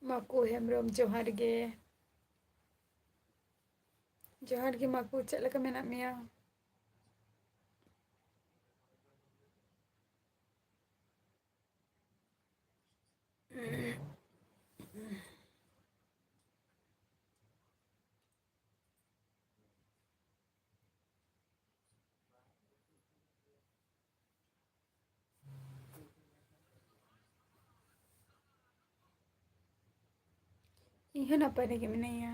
माकू हेम्ब्रम जोहार गे। जोहार गे माकू, चेद लेका मेनाग मेया? ᱤᱧ ᱦᱚᱸ ᱱᱟᱯᱟᱭ ᱨᱮᱜᱮ ᱢᱤᱱᱟᱹᱧᱟ।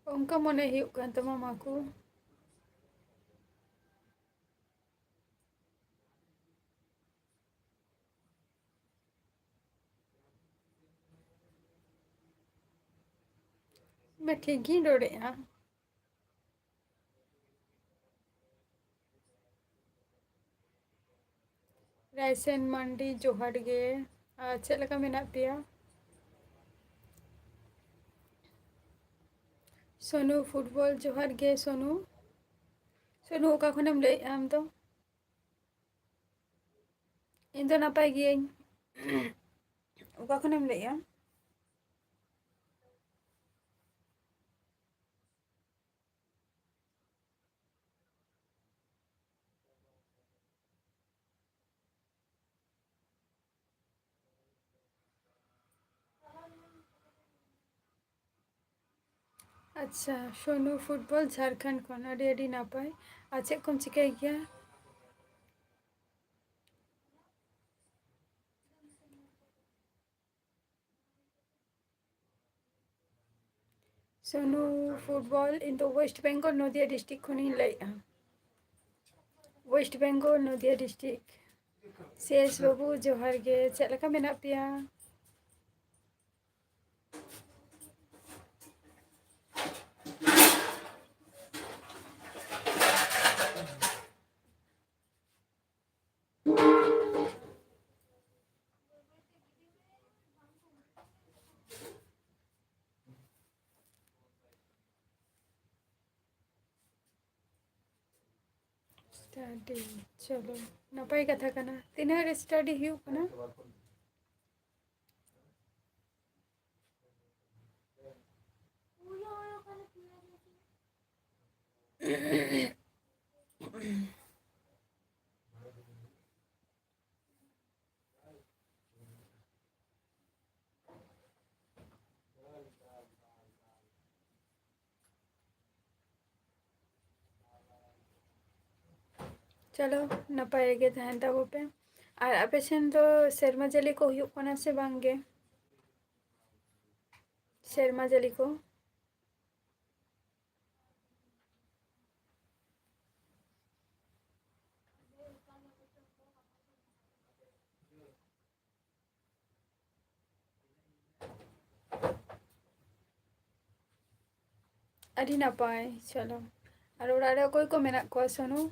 ᱚᱱᱠᱟ ᱢᱚᱱᱮ ᱦᱩᱭᱩᱜ ᱠᱟᱱ ᱛᱟᱢᱟ ᱢᱟᱠᱩ। मैं ठीक ही रोड़ेया। रायसेन मांडी जोहार गे। चेद लेका मेनाग पेया? सोनू फुटबॉल जोहार गे सोनू। सोनू ओका खनेम लैया आम दो? इन दो नापाय गियाኝ। ओका खनेम लैया? अच्छा सोनू फुटबॉल झारखंड खन अडी अडी नापाय। चेद कोम चिकाय गिया? सोनू फुटबॉल इन दो वेस्ट बेंगल नदिया डिस्ट्रिक्ट खनिñ लैया। वेस्ट बेंगल नदिया डिस्ट्रिक्ट। सेस बाबू जोहार गे, चेद लेका मेनाग पेया? स्टडी चलो नापाय कथा कना। तीना रे स्टडी हुई कना? चलो नपाय गे तहन ताबो पे। और आपे सेन दो सेरमा जाली को हुई कना से बांगे? सेरमा जाली को? अडी नापाय चलो। और ओड़ा रे कोई को मेनाग कोआ सोनू?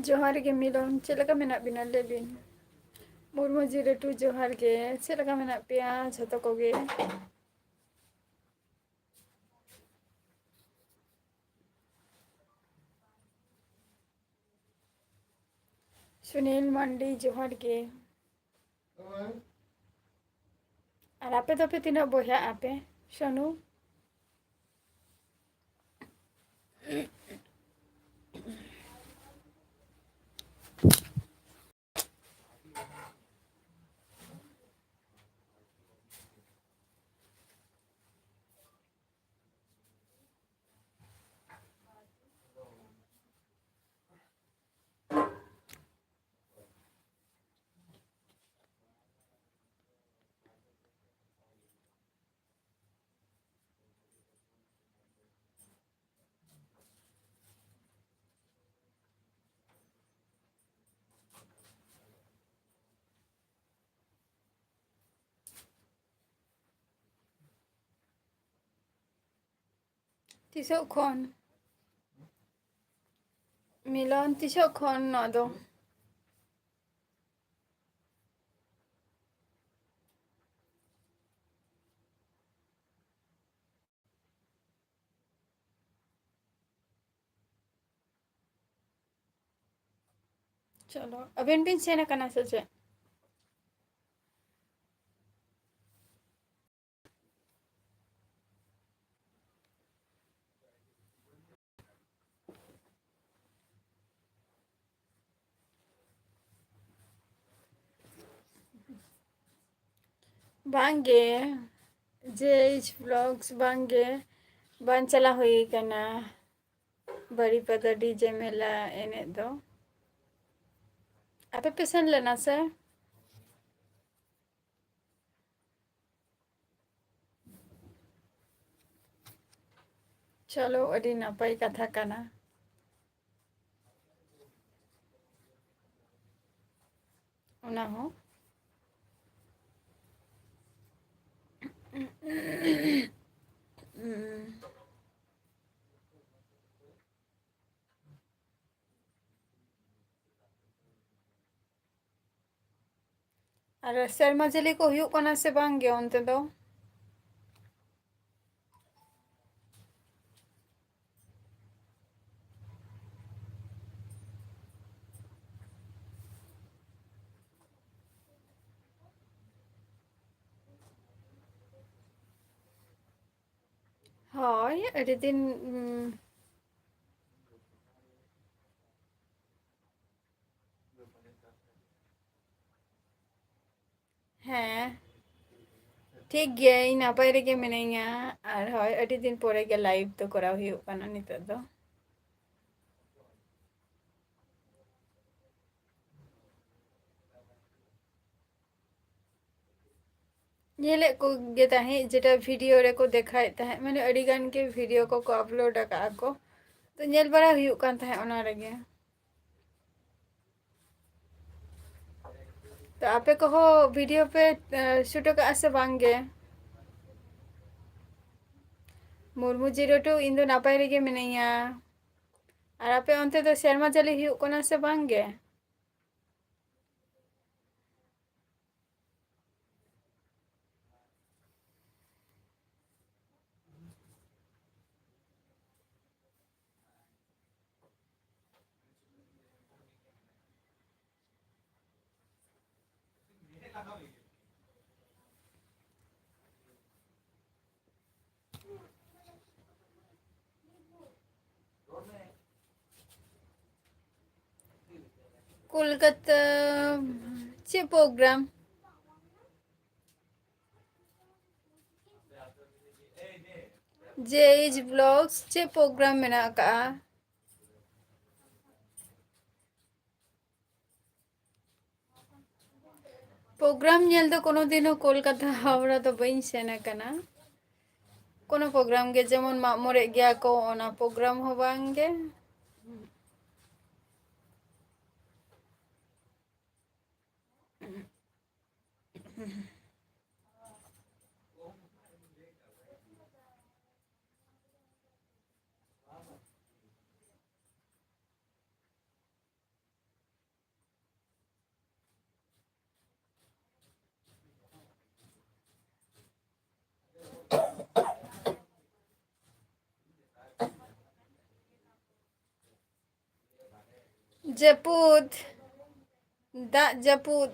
जोहार गे मिलन चेद लगा मेना बिना लेबिन मुर्मू जिरेटू जोहार गे चेद लगा मेना पेया झतो कोगे सुनील मंडी जोहार गे और आपे तो पे तीना बोया आपे सोनू तिसो खन मिलन तिसो खन न दो चलो अबेन बिन सेना कना सचे बांगे जेज ब्लॉग्स बांगे बान चला हुई कना बड़ी पता डीजे मेला एने दो आपे पेशन लेना से चलो अड़ी नपाई कथा कना उना हो और शर्मा जली को हुई कना से बांगे उनते दो हाय अड़ी दिन हाँ ठीक गया इन नपाई रेगे मिनाइया और हाय अड़ी दिन पोरे के लाइव तो करा हुई कना निते दो नेले को गे ताहे जेटा वीडियो रे को देखाय ताहे माने अड़ी गान के वीडियो को अपलोड का को तो नेल बड़ा हुई कान ताहे ओना रेगे तो आपे कहो वीडियो पे शूट का से बांगे मुर्मू जिरोटू इन दो नपाई रेगे मिनाइया और आपे अंते तो शर्मा जली हुई कना से बांगे कोलकाता चे प्रोग्राम जेज ब्लॉग्स चे प्रोग्राम मेना का प्रोग्राम नेल तो कोनो दिन कोलकाता हावड़ा तो बइन सेना कना कोनो प्रोग्राम के जेमन मामोरे गया को ओना प्रोग्राम हो बांगे ᱡᱟᱹᱯᱩᱫ ᱫᱟᱜ ᱡᱟᱹᱯᱩᱫ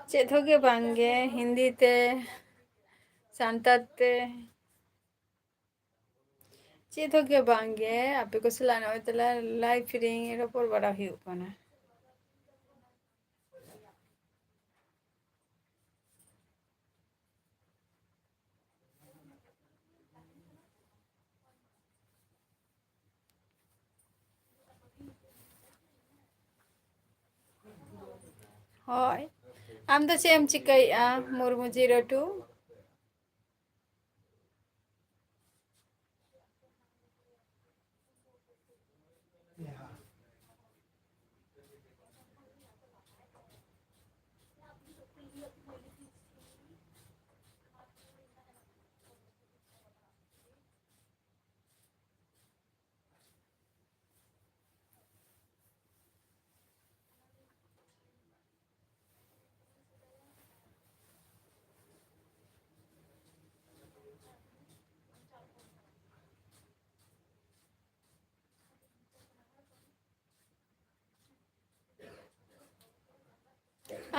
ᱪᱮᱫ ᱦᱚᱸ ᱜᱮ ᱵᱟᱝᱜᱮ ᱦᱤᱱᱫᱤ ᱛᱮ ᱥᱟᱱᱛᱟᱲ ᱛᱮ ᱪᱮᱫ ᱦᱚᱸ ᱜᱮ ᱵᱟᱝᱜᱮ ᱟᱯᱮ ᱠᱚ ᱥᱟᱞᱟᱜ ᱱᱚᱜᱼᱚᱭ ᱛᱟᱞᱟ ᱞᱟᱭᱤᱵᱷ ᱨᱤᱧ ᱨᱚᱯᱚᱲ ᱵᱟᱲᱟ ᱦᱩᱭᱩᱜ ᱠᱟᱱᱟ᱾ ᱦᱳᱭ ᱟᱢ ᱫᱚ ᱪᱮᱫ ᱮᱢ ᱪᱤᱠᱟᱹᱭᱮᱫᱼᱟ ᱢᱩᱨᱢᱩᱡᱤ ᱞᱟᱹᱴᱩ?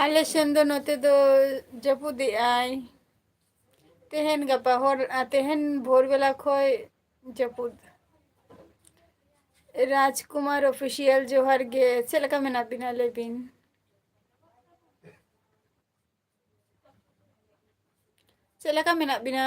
ᱟᱞᱮ ᱥᱮᱱ ᱫᱚ ᱱᱚᱛᱮ ᱫᱚ ᱡᱟᱹᱯᱩᱫᱮᱜᱼᱟᱭ ᱛᱮᱦᱮᱧ ᱜᱟᱯᱟ ᱛᱮᱦᱮᱧ ᱵᱷᱳᱨ ᱵᱮᱞᱟ ᱠᱷᱚᱡ ᱡᱟᱹᱯᱩᱫ᱾ ᱨᱟᱡᱽᱠᱩᱢᱟᱨ ᱚᱯᱷᱤᱥᱤᱭᱟᱞ ᱡᱚᱦᱟᱨ ᱜᱮ, ᱪᱮᱫ ᱞᱮᱠᱟ ᱢᱮᱱᱟᱜ ᱵᱤᱱᱟ ᱞᱟᱹᱭ ᱵᱤᱱ? ᱪᱮᱫ ᱞᱮᱠᱟ ᱢᱮᱱᱟᱜ ᱵᱤᱱᱟ?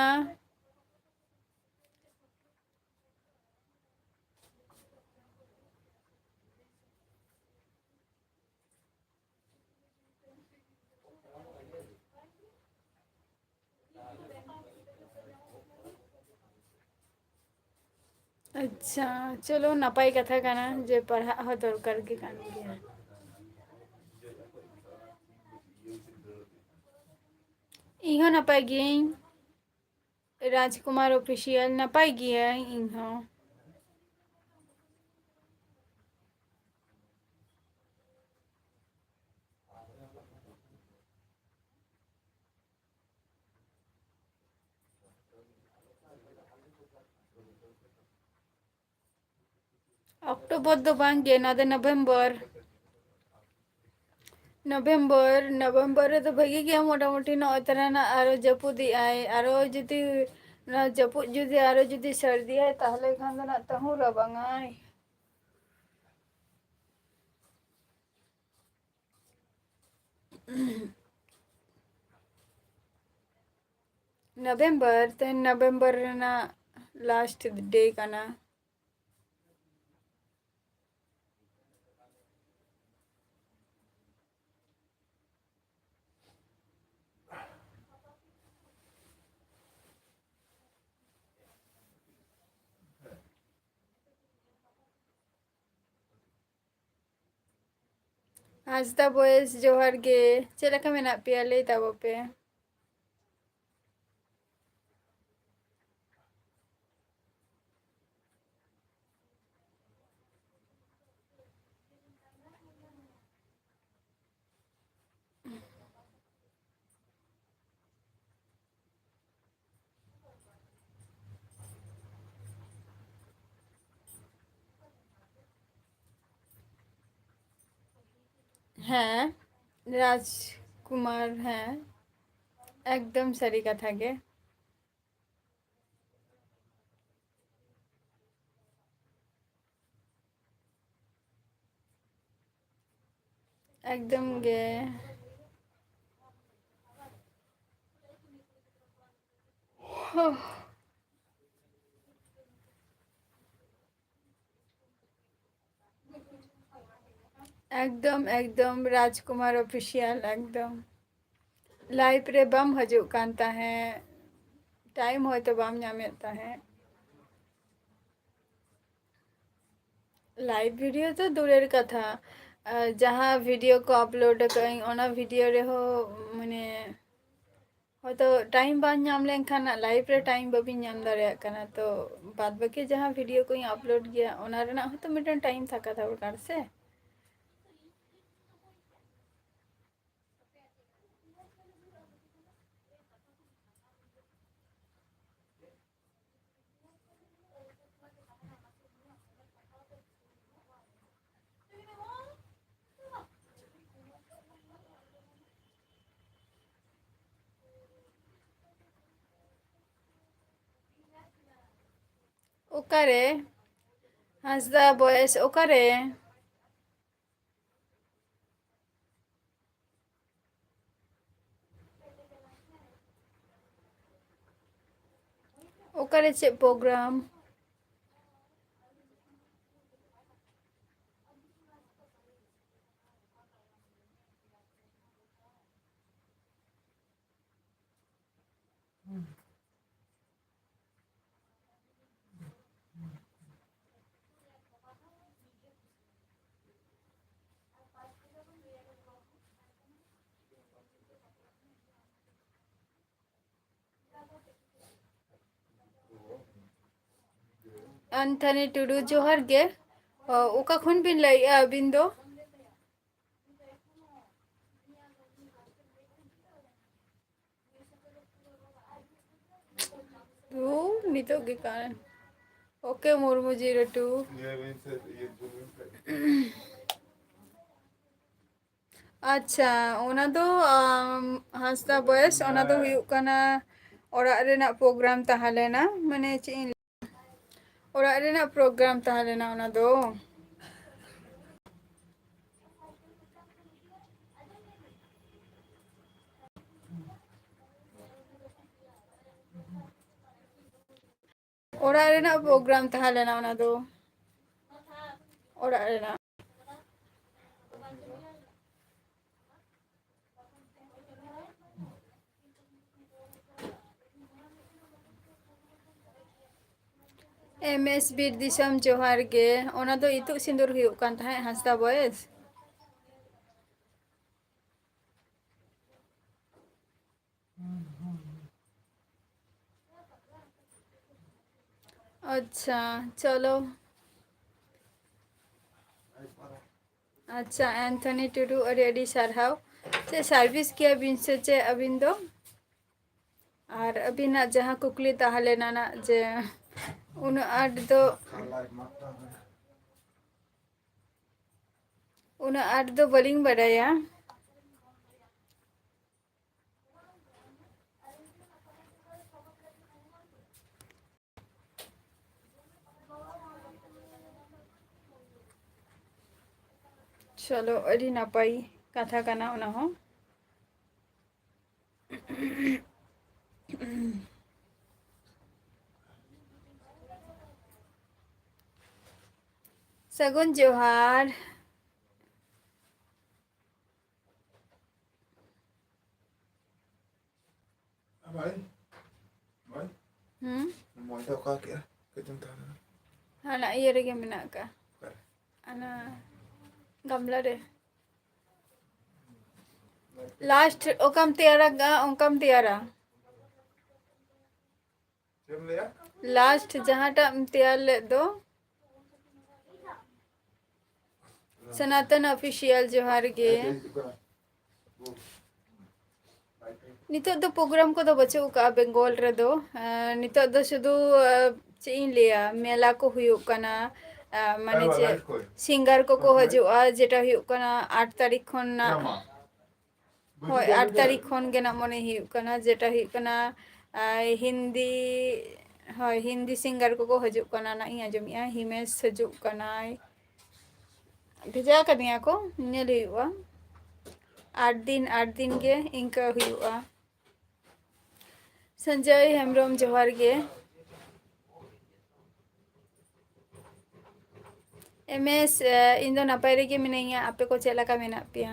ᱟᱪᱪᱷᱟ ᱪᱚᱞᱚ ᱱᱟᱯᱟᱭ ᱠᱟᱛᱷᱟ ᱠᱟᱱᱟ ᱡᱮ ᱯᱟᱲᱦᱟᱜ ᱦᱚᱸ ᱫᱚᱨᱠᱟᱨ ᱜᱮ ᱠᱟᱱ ᱜᱮᱭᱟ᱾ ᱤᱧ ᱦᱚᱸ ᱱᱟᱯᱟᱭ ᱜᱤᱭᱟᱹᱧ᱾ ᱨᱟᱡᱽᱠᱩᱢᱟᱨ ᱚᱯᱷᱤᱥᱤᱭᱟᱞ ᱱᱟᱯᱟᱭ ᱜᱤᱭᱟᱹᱧ ᱤᱧ ᱦᱚᱸ᱾ ᱚᱠᱴᱳᱵᱚᱨ ᱫᱚ ᱵᱟᱝᱜᱮ ᱱᱚᱣᱟ ᱫᱚ ᱱᱚᱵᱷᱮᱢᱵᱚᱨ᱾ ᱱᱚᱵᱷᱮᱢᱵᱚᱨ ᱨᱮᱫᱚ ᱵᱷᱟᱹᱜᱤ ᱜᱮᱭᱟ ᱢᱚᱴᱟᱢᱩᱴᱤ ᱱᱚᱜᱼᱚᱭ ᱛᱚᱨᱟᱱᱟᱜ ᱟᱨᱚ ᱡᱟᱹᱯᱩᱫᱮᱜᱼᱟᱭ ᱟᱨᱚ ᱡᱩᱫᱤ ᱚᱱᱟ ᱡᱟᱹᱯᱩᱫ ᱡᱩᱫᱤ ᱟᱨᱚ ᱡᱩᱫᱤ ᱥᱟᱹᱨᱫᱤᱭᱟᱭ ᱛᱟᱦᱚᱞᱮ ᱠᱷᱟᱱ ᱫᱚ ᱱᱟᱜ ᱛᱟᱹᱦᱩ ᱨᱟᱵᱟᱝᱟᱭ᱾ ᱱᱚᱵᱷᱮᱢᱵᱚᱨ ᱛᱮᱦᱮᱧ ᱱᱚᱵᱷᱮᱢᱵᱚᱨ ᱨᱮᱱᱟᱜ ᱞᱟᱥᱴ ᱰᱮ ᱠᱟᱱᱟ᱾ ᱦᱟᱸᱥᱫᱟ ᱵᱚᱭᱮᱥ ᱡᱚᱦᱟᱨ ᱜᱮ, ᱪᱮᱫ ᱞᱮᱠᱟ ᱢᱮᱱᱟᱜ ᱯᱮᱭᱟ ᱞᱟᱹᱭ ᱛᱟᱵᱚ ᱯᱮ? ᱦᱮᱸ ᱨᱟᱡᱽᱠᱩᱢᱟᱨ ᱦᱮᱸ ᱮᱠᱫᱚᱢ ᱥᱟᱹᱨᱤ ᱠᱟᱛᱷᱟ ᱜᱮ᱾ ᱮᱠᱫᱚᱢ ᱜᱮ᱾ ᱮᱠᱫᱚᱢ ᱨᱟᱡᱽᱠᱩᱢᱟᱨ ᱚᱯᱷᱤᱥᱤᱭᱟᱞ ᱮᱠᱫᱚᱢ ᱞᱟᱭᱤᱯᱷ ᱨᱮ ᱵᱟᱢ ᱦᱤᱡᱩᱜ ᱠᱟᱱ ᱛᱟᱦᱮᱸᱫ, ᱴᱟᱭᱤᱢ ᱦᱚᱭᱛᱳ ᱵᱟᱢ ᱧᱟᱢᱮᱫ ᱛᱟᱦᱮᱸᱫ᱾ ᱞᱟᱭᱤᱵᱷ ᱵᱷᱤᱰᱤᱭᱳ ᱫᱚ ᱫূᱨᱮᱨ ᱠᱟᱛᱷᱟ, ᱡᱟᱦᱟᱸ ᱵᱷᱤᱰᱤᱭᱳ ᱠᱚ ᱟᱯᱞᱳᱰ ᱟᱠᱟᱜ ᱟᱹᱧ ᱚᱱᱟ ᱵᱷᱤᱰᱤᱭᱳ ᱨᱮᱦᱚᱸ ᱢᱟᱱᱮ ᱦᱚᱭᱛᱚ ᱴᱟᱭᱤᱢ ᱵᱟᱝ ᱧᱟᱢ ᱞᱮᱱᱠᱷᱟᱱ ᱞᱟᱭᱤᱵᱷ ᱨᱮ ᱴᱟᱭᱤᱢ ᱵᱟᱹᱵᱤᱱ ᱧᱟᱢ ᱫᱟᱲᱮᱭᱟᱜ ᱠᱟᱱᱟ, ᱛᱚ ᱵᱟᱫ ᱵᱟᱹᱠᱤ ᱡᱟᱦᱟᱸ ᱵᱷᱤᱰᱤᱭᱳ ᱠᱚᱧ ᱟᱯᱞᱳᱰ ᱜᱮᱭᱟ ᱚᱱᱟ ᱨᱮᱱᱟᱜ ᱦᱚᱸᱛᱚ ᱢᱤᱫᱴᱮᱱ ᱴᱟᱭᱤᱢ ᱛᱷᱟᱠᱟ ᱫᱚᱨᱠᱟᱨ ᱥᱮ᱾ ओकारे हांसदा बॉयस ओकारे ओकारे चेक प्रोग्राम एंथनी टुडू जोहर गे ओका खुन बिन लइया अबिन दो तू नितो गे कारण ओके मुर्मू 02 अच्छा ओना दो हांसदा बॉयस ओना दो हुयुग काना ओरा रेना प्रोग्राम ताहालेना माने चेइन ओरा रेना प्रोग्राम ताहालेना ओना दो ओरा रेना प्रोग्राम ताहालेना ओना दो ओरा रेना एमएस बीर दिसम जोहार गे ओना दो इतु सिंदूर हुयुग कान ताहे हांसदा बॉयस अच्छा चलो अच्छा एंथनी टुडू अड़ी सारहाव चे सर्विस किया बिन से चे अबिन दो और अबिना जहाँ कुकली ताहालेना ना जे उन आट दो बलिंग बडाया चलो अड़ी नापाई कथा काना ओना हो सगुन जोहार Anak iya lagi menak ka? Anak gamla deh. Last okam tiara ga okam tiara. Last जहाँ टा तियार ले दो सनातन ऑफिशियल जोहार गे नितो दो प्रोग्राम को दो बच्चों का बेंगोल रे दो नितो दो शुद्ध चीन लिया मेला को हुयुग कना माने चे सिंगर को हजुआ जेटा हुयुग कना 8 तारीख खन ना होय 8 तारीख खन गे ना मने हुयुग कना जेटा हुयुग कना हिंदी होय हिंदी सिंगर को हजुग कना ना इया जमिया हिमेश हजुग कना भेजा कदिया को नेल हुयुआ 8 दिन गे इनका हुयुआ संजय हेमब्रम जोहार गे एमएस इन दो नापाय रेगे मिनाइया आपे को चेला का मेना पिया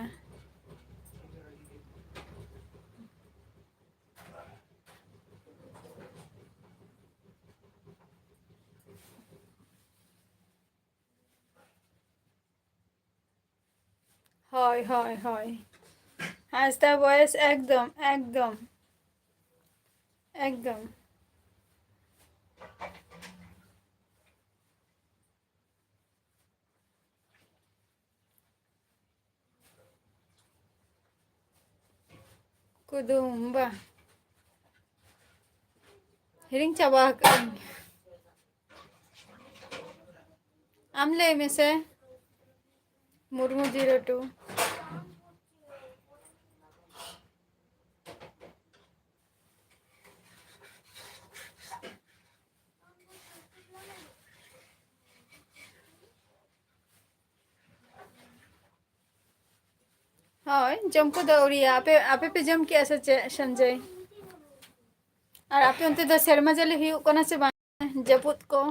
হয় হয় হয় হাসতা বয়স একদম একদম একদম कुदुम्बा हिरिंग चाबा आमले में से मुर्मू 02 हाँ जम को दौड़िया आपे आपे पे जम किया से संजय और आपे उनते द शर्मा जले हुई कोना से बांग जपुत को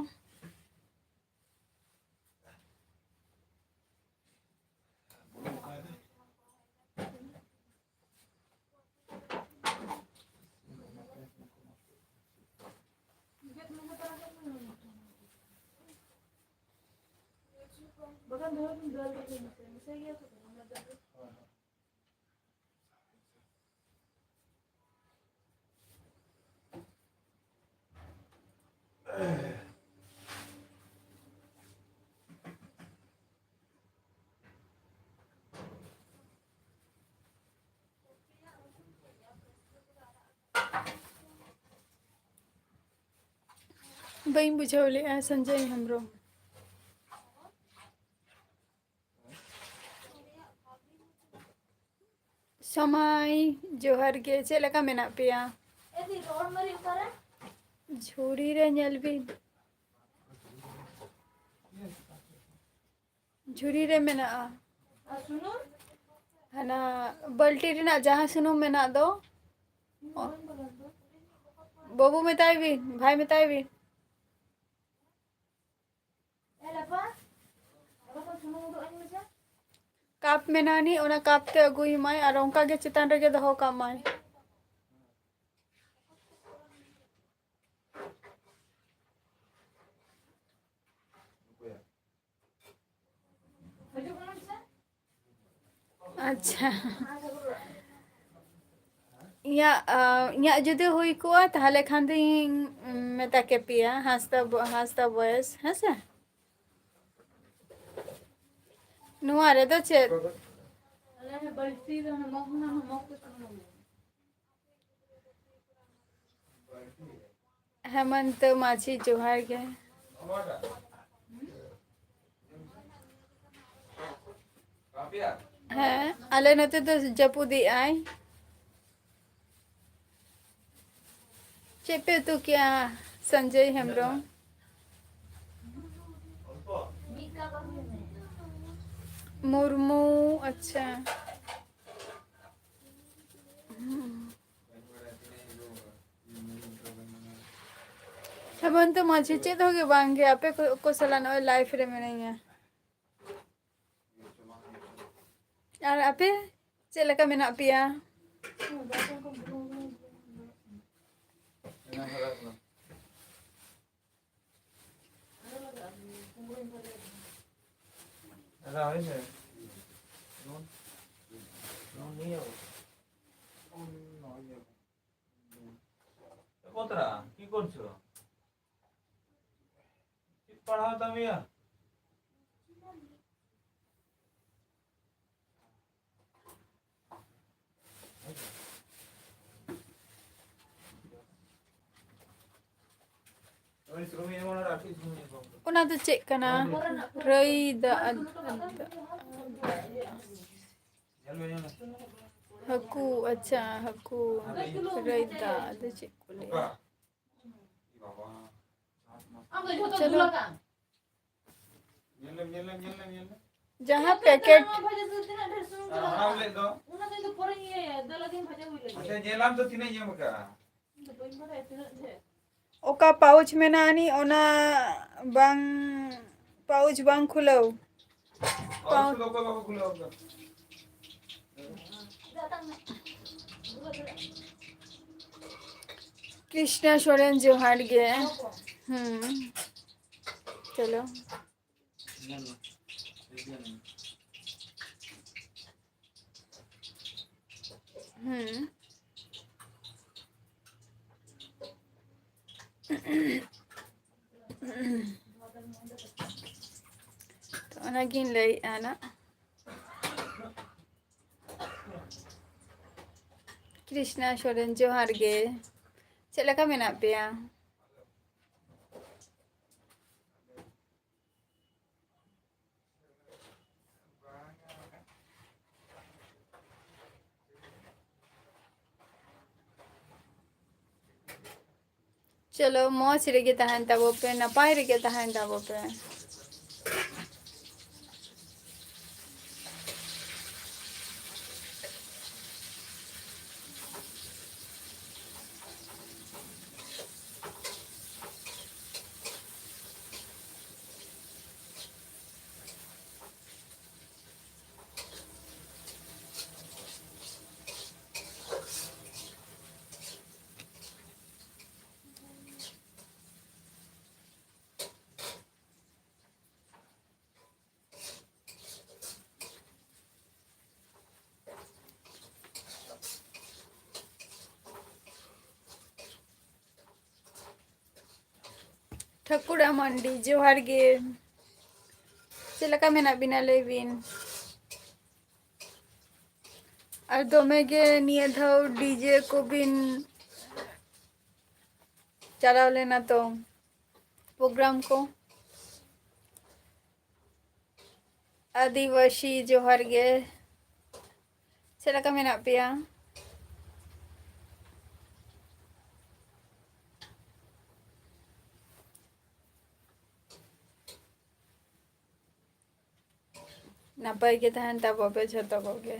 बई बुझौले संजय हमरो समय जोहर के चे लका मेना पिया झुरी रे नेल भी झुरी रे मेना हना बल्टी रेना जहाँ सुनो मेना दो बाबू मेताई भी भाई मेताई भी काप मेनानी ओना कापते अगुई माय और उनका के चितान रगे दहो का माय अच्छा या जुदे हुई को ताहले खान दिन मेता के पिया हास्ता बॉयस हसे नुआ रे तो चे हेमंत माछी जोहार के हैं अले नते तो जपू दी आई चेपे तू क्या संजय हेम्ब्रम मुर्मू अच्छा हेमंत माछी चेत हो गए बांगे आपे को सलान और लाइफ रे में नहीं है और आपे चला का मेना पिया কতরা কি করছো কি পড়াও তুমি ओना तो चेक कना रई द हकू अच्छा हकू रई द चेक कोले चलो जहाँ पैकेट ओका पाउच में ना आनी ओना बांग पाउच बांग खुलो कृष्णा सोरेन जो हार गए चलो तो अना गिन ले आना कृष्णा सोरेन जो हार गए चला का मेना पिया चलो मौज रेगे तहन तबो पे नपाय रेगे तहन तबो पे ठाकुरा मंडी जोहार गे चलका मेना बिना लेबिन और दोमे गे निये धाव डीजे को बिन चलाव लेना तो प्रोग्राम को आदिवासी जोहार गे चलका मेना पिया नापाय के तहन तब पे झतो को गे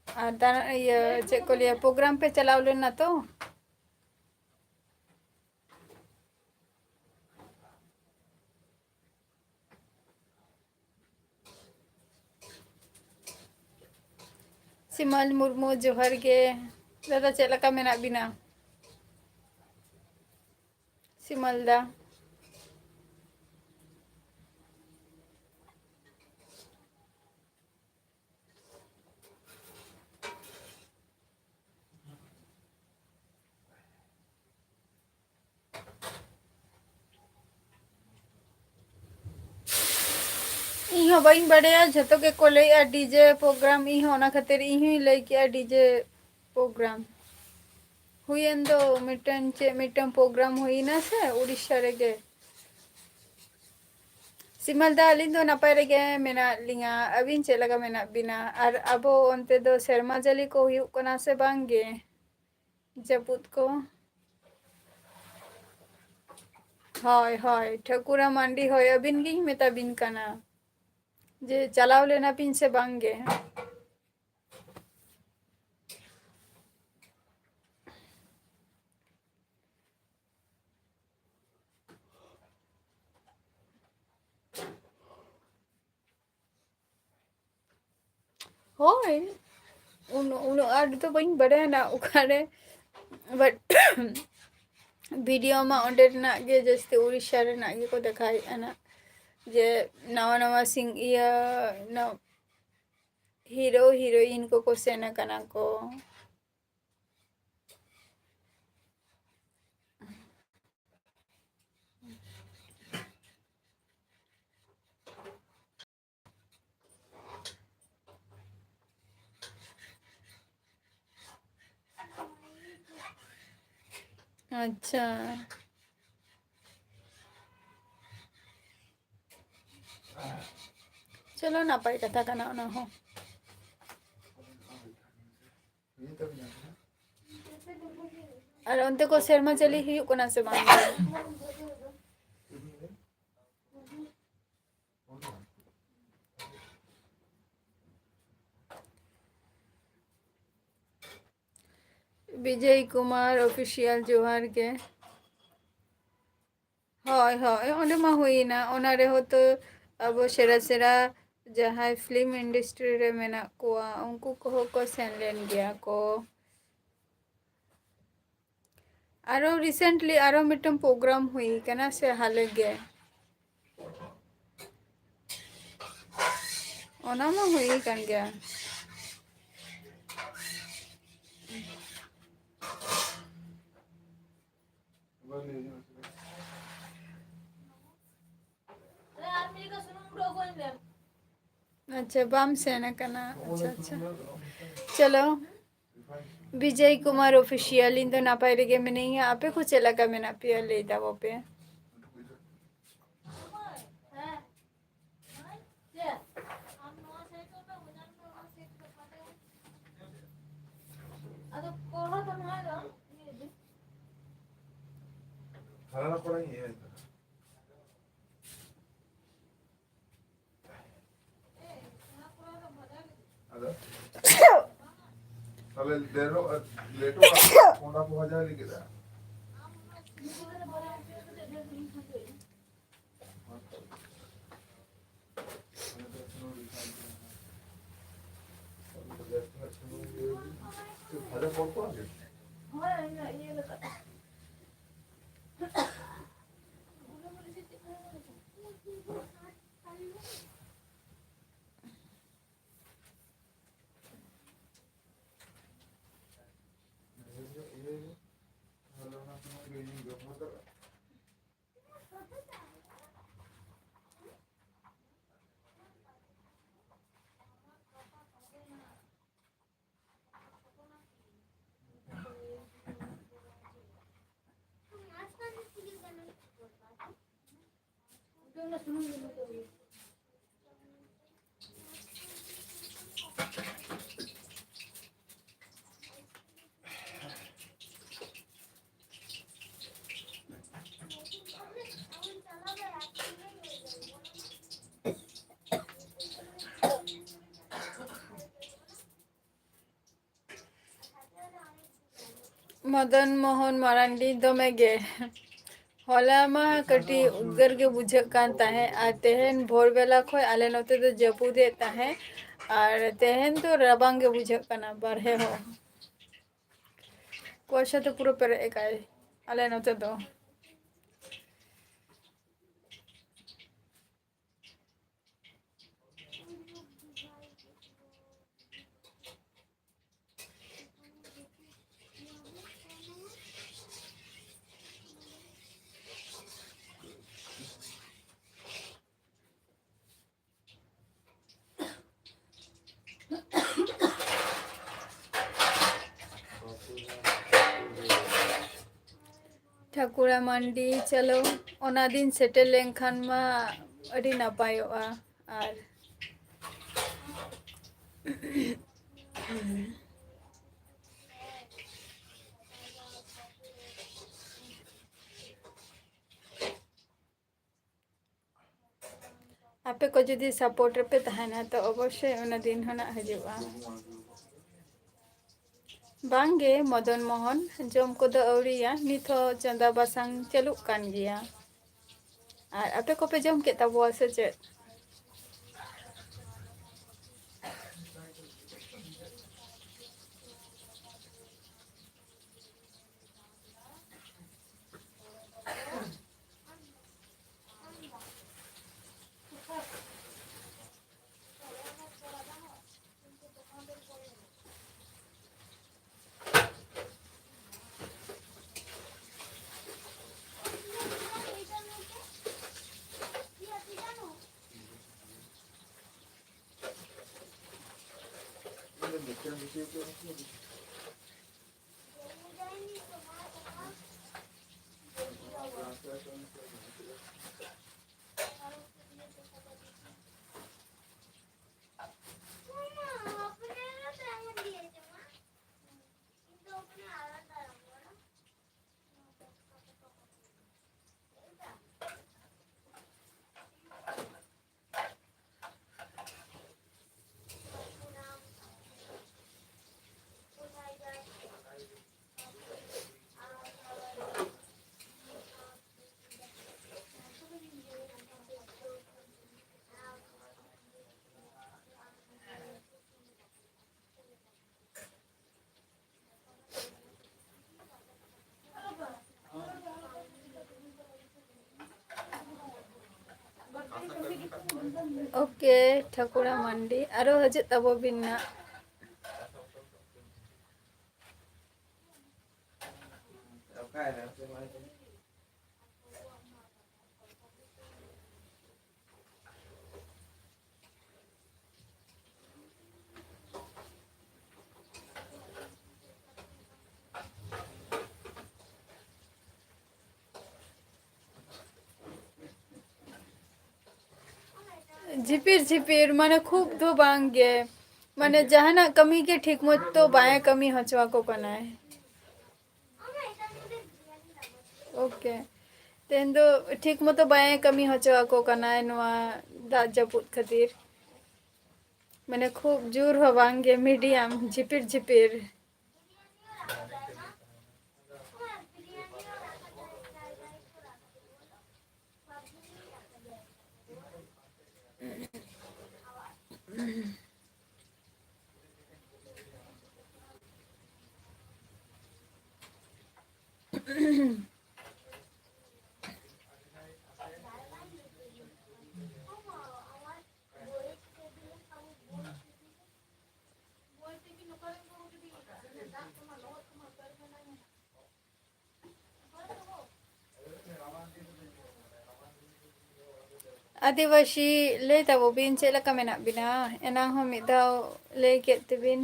और तार ये चे को लिया प्रोग्राम पे चलाव लेना तो सिमल मुर्मू जोहार गे दादा चलका मेना बिना सिमल दा इहो बाइन बड़े झतो के को ले डीजे प्रोग्राम इहो ना खातिर इहो ले के डीजे प्रोग्राम हुईन दो मिटन चे मिटन प्रोग्राम हुई ना से उड़ीसा रे गे सिमल दा अलिन दो नपाय रे गे मेना लिंगा अबिन चे लगा मेना बिना और अबो अंते दो शर्मा जली को हुई कोना से बांगे जपुत को हाय हाय ठाकुरा मंडी होय अबिन गी मेता बिन कना जे चलाव लेना पिन से बांगे होय उन आड तो बइन बड़े ना उखारे बट वीडियो में ओंडे ना गे जस्ते उड़ीसा रे ना गे को दिखाई ना जे नवा नवा सिंग या न हीरो हीरोइन को सेना कना को अच्छा चलो ना पाई कथा कना ना हो और उनते को शर्मा चली ही कोना से बांगे विजय कुमार ऑफिशियल जोहार के हाय हाय ओंडे मा हुई ना ओना रे हो तो अब सेरा सेरा जहां फिल्म इंडस्ट्री रे मेना को उनको को सेन लेन गया को आरो रिसेंटली आरो मिटम प्रोग्राम हुई कना से हाले गे ओना मा हुई कन गया अच्छा बम से ना कना अच्छा अच्छा चलो विजय कुमार ऑफिशियल इन तो ना पाई रे में नहीं है आपे कुछ लगा में ना पिया ले दा वो पे मदन मोहन मारांडी दमे गे होला मा कटी उद्गार गे बुझे कान ताहे आ तेहन भोर बेला खय आले नते तो जपुदे ताहे और तेहन तो रबांग गे बुझे काना बारहे हो कुआशा तो पूरा पेरे एकाय आले नते तो ठाकुरा मंडी चलो ओना दिन सेटल लेनखान मा अडी नापायोआ और आपे को जुदी सपोर्ट पे तहना तो अवश्य ओना दिन होना हजुआ बांगे मदन मोहन जम को दो अवरिया निथो चंदा बासांग चलुक कान गिया और आपे को पे जम के तबवा से चेत ओके ठाकुरा मंडी आरो हजे तबो बिना झिपिर झिपिर माने खूब दो बांगे माने जहाना कमी के ठीक मत तो बाया कमी हचवा को कना है ओके तेन दो ठीक मतो बाया कमी हचवा को कना है नवा दा जपुत खातिर माने खूब जोर हो बांगे मीडियम झिपिर झिपिर आदिवासी ले तबो बिन चेला का मेना बिना एना हो मिदाव ले के तबिन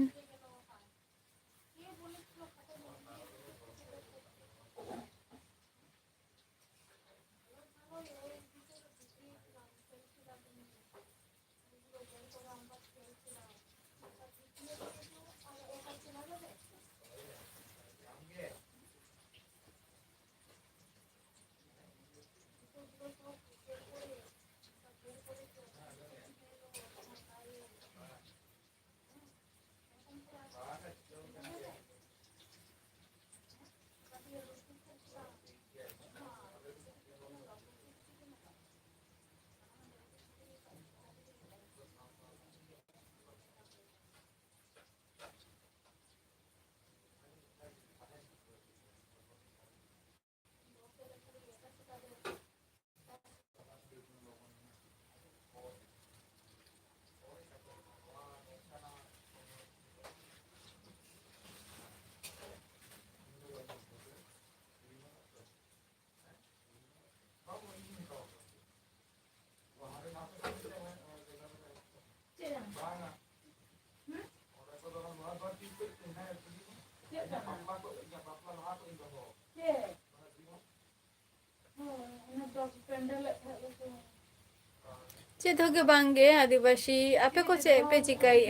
चेत होगे बांगे आदिवासी आपे को चे पे चिकाई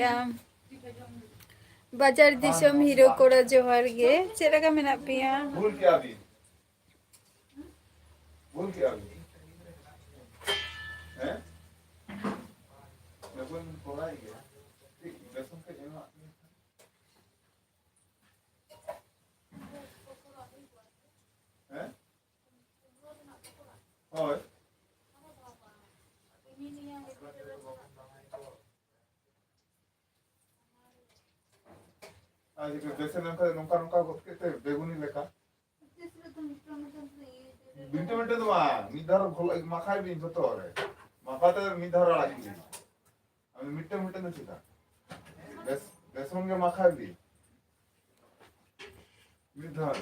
बाजार दिसम हीरो कोड़ा जोहर गे चेरा का मेना पिया भूल क्या अभी भूल क्या अभी हैं मैं बोल थोड़ा ही गया ठीक बेसन के जमा हैं और आज के बेसन नंका नंका नंका को के बेगुनी लेका बिंटे बिंटे तो मिधर भोला माखाई बिन तो रे माखाते मिधर आगी আমি মিটে মিটে না চিতা বেসন কে মাখাই দি মিধর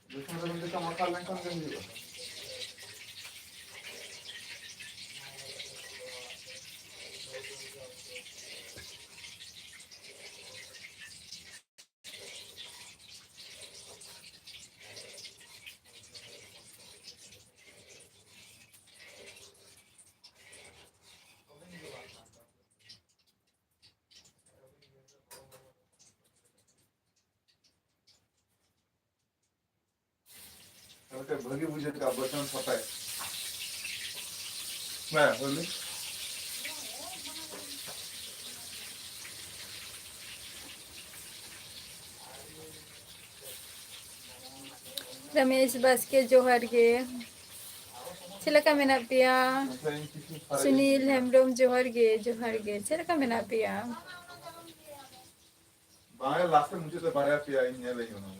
বেসন কে মিটে মাখা লেনখান কেন দিল ওটা ভাগি বুঝে কা বচন ফটায় হ্যাঁ বলি रमेश बस के जोहर गे चेला का मेना पिया सुनील हेमब्रम जोहर गे चेला का मेना पिया बाय लास्ट मुझे तो बारे पिया इन ले यूनो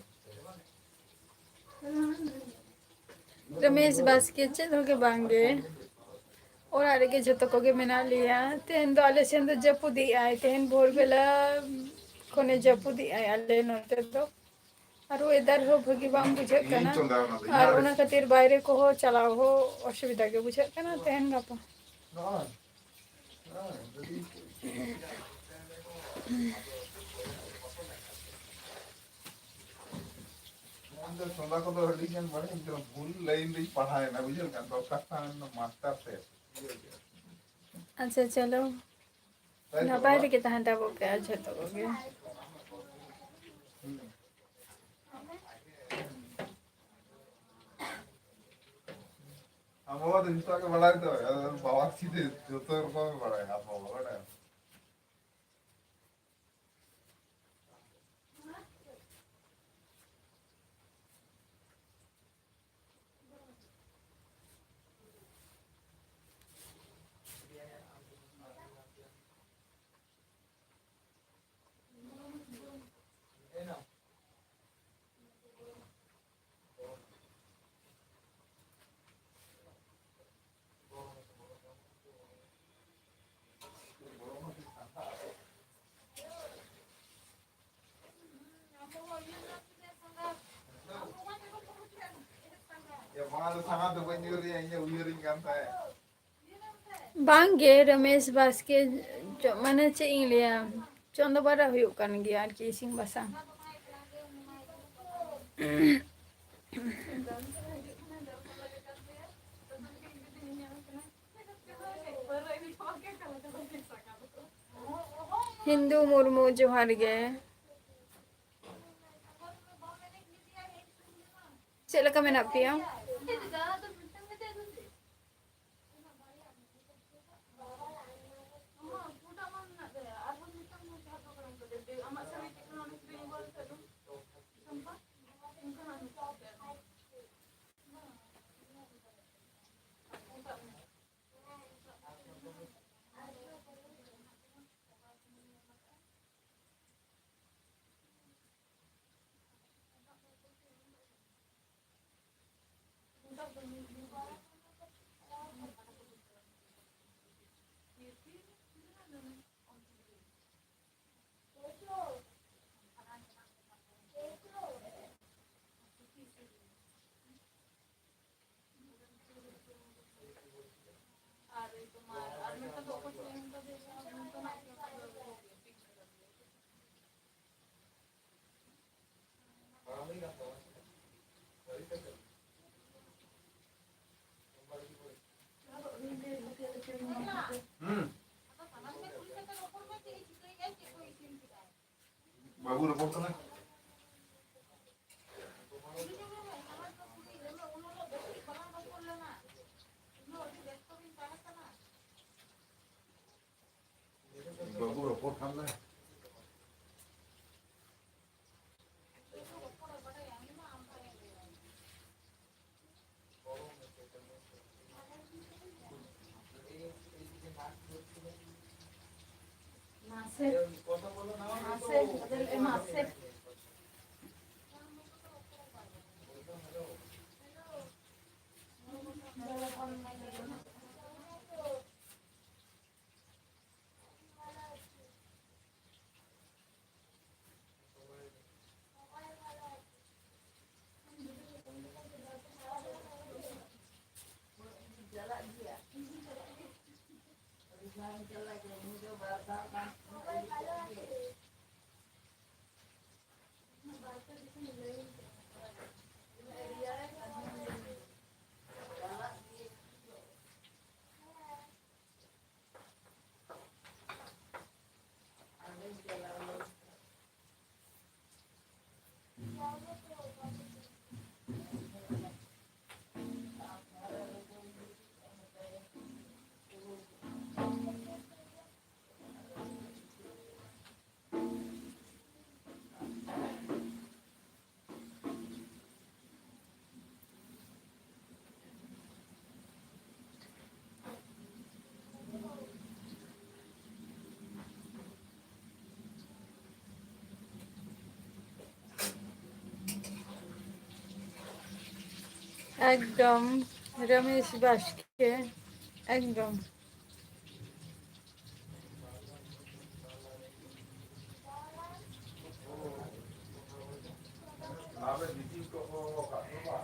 रमेश बस के चेत होगे बांगे और आरे के जतो को गे मेना लिया तेन दो आले सेन दो जपुदी आए तेन भोर बेला कोने जपुदी आए आले नते तो और वेदर हो भगी बाम बुझे कना और ओना खातिर बाहरे को हो चलाओ हो असुविधा के बुझे कना तेन गापा अंदर सोना को तो हड्डी जन बड़े एकदम भूल लाइन दी पढ़ाए ना बुझल का तो कस्ता मास्टर से अच्छा चलो ना बाहरे के तहन वो के अच्छा तो हो गया हम वो दिन तो के बढ़ाए तो बाबा सीधे जो तो को बढ़ाए आप वो बढ़ाए बांगे रमेश बस के माने चे इंग्लिया चंद बारा हुई कान गया आर की सिंह बसा हिंदू मुर्मू जोहार गे चेला का मेना पिया बाबू रिपोर्ट करना बाबू रिपोर्ट करना একদম রমেশ বাসকে একদম आवे नीति को काटवा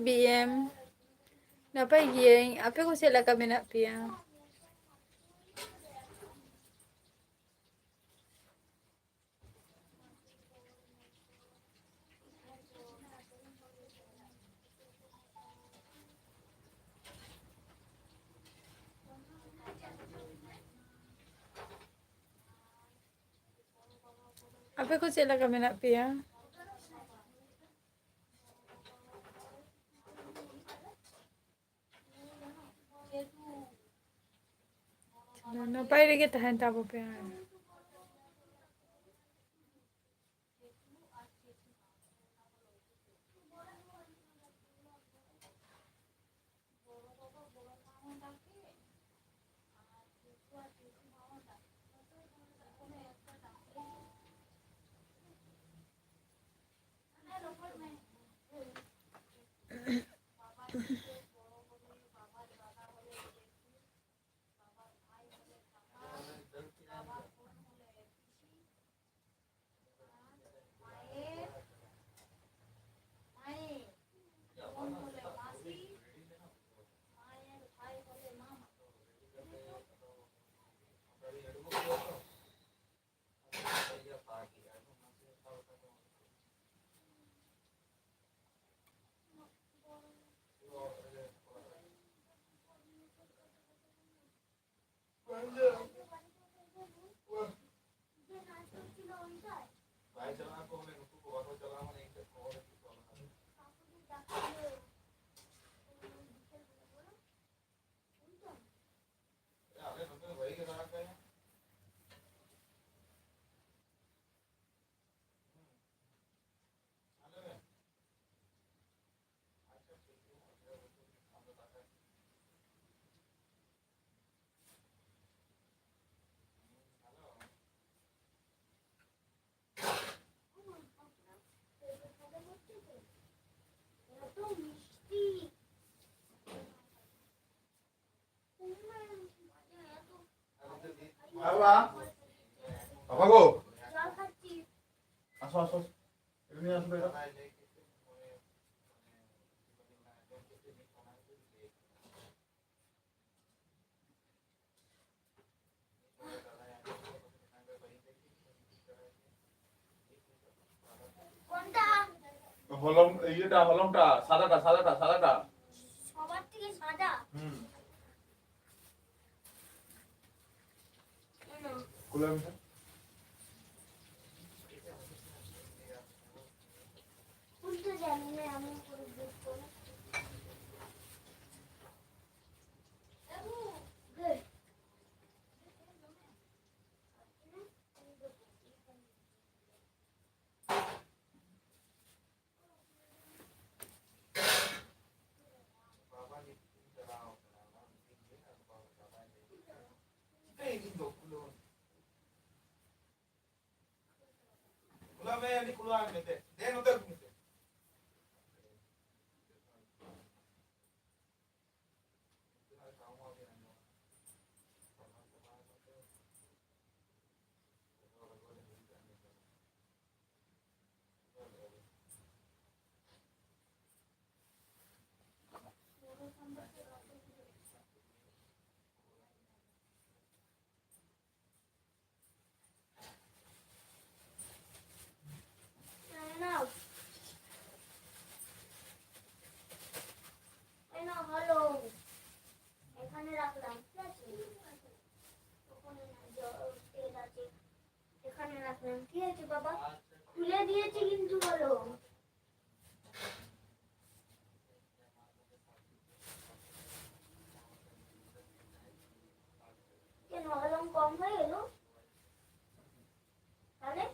BM. Napa gieng? Apa ko sila kami na pia? Apa ko sila kami na pia? Napa lagi tahan tapo pia? বাবা বাবা গো আসো আসো এমনি আসো বেটা হলম এইটা হলমটা সাদাটা সাদাটা সাদাটা সবার থেকে সাদা খুলে মিটা উল্টো জানি না আমি করে দেখবো গুড হলো এখানে রাখলাম ঠিক আছে ওখানে তেল আছে এখানে রাখলাম ঠিক আছে বাবা খুলে দিয়েছি কিন্তু হলো কেন হলম কম হয়ে গেল তাহলে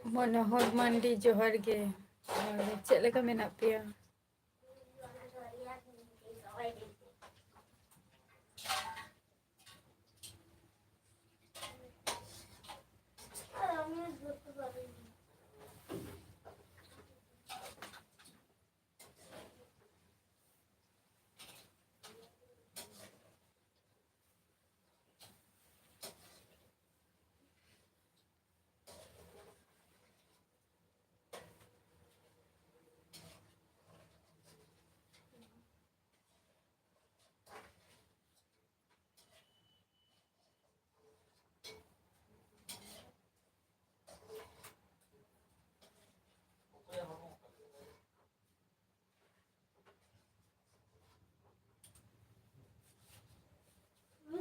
मनोहर मांडी जोहर गे चेक लेका मेना पेया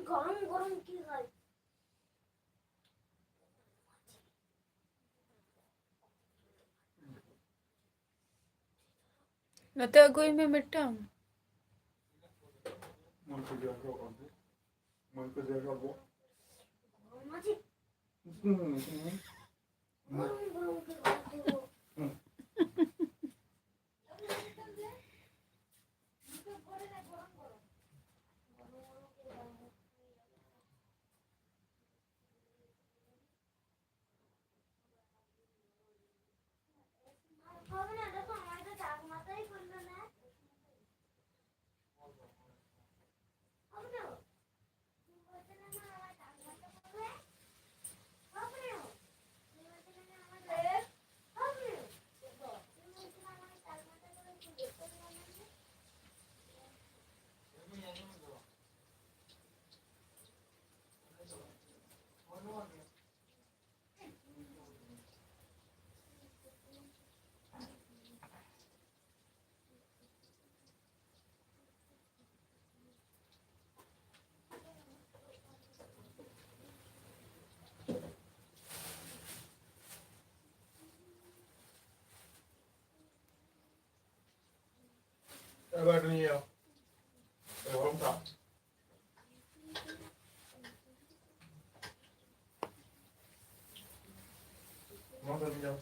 गरम गरम की खाई नते अगुई में मिट्टम मन को देखो मन को देखो माजी गरम गरम की खाई हो এবার নিয়ে যাও গরমটা মতো নিয়ে যাও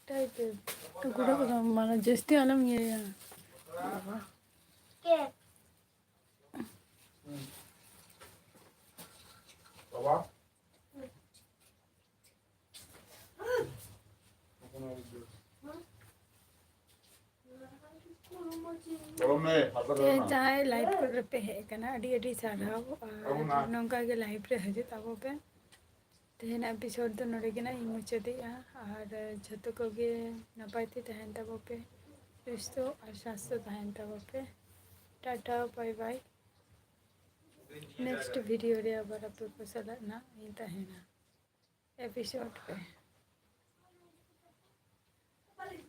टाइप तो गुड़ा को माना जस्ती आलम ये या के বাবা গরম নেই হালকা ते গরম না चाहे लाइव कर पे है कना अडी अडी साढ़ाव और नौका के लाइव रे हजे ताबो पे तेहन एपिसोड तो नोड़े के ना इन मुचते या और झतो को गे नपायते तहन ताबो पे सुस्तो और स्वास्थ्य तहन ताबो पे tata bye bye next video रे आबार आपे को सला ना इन तहना एपिसोड पे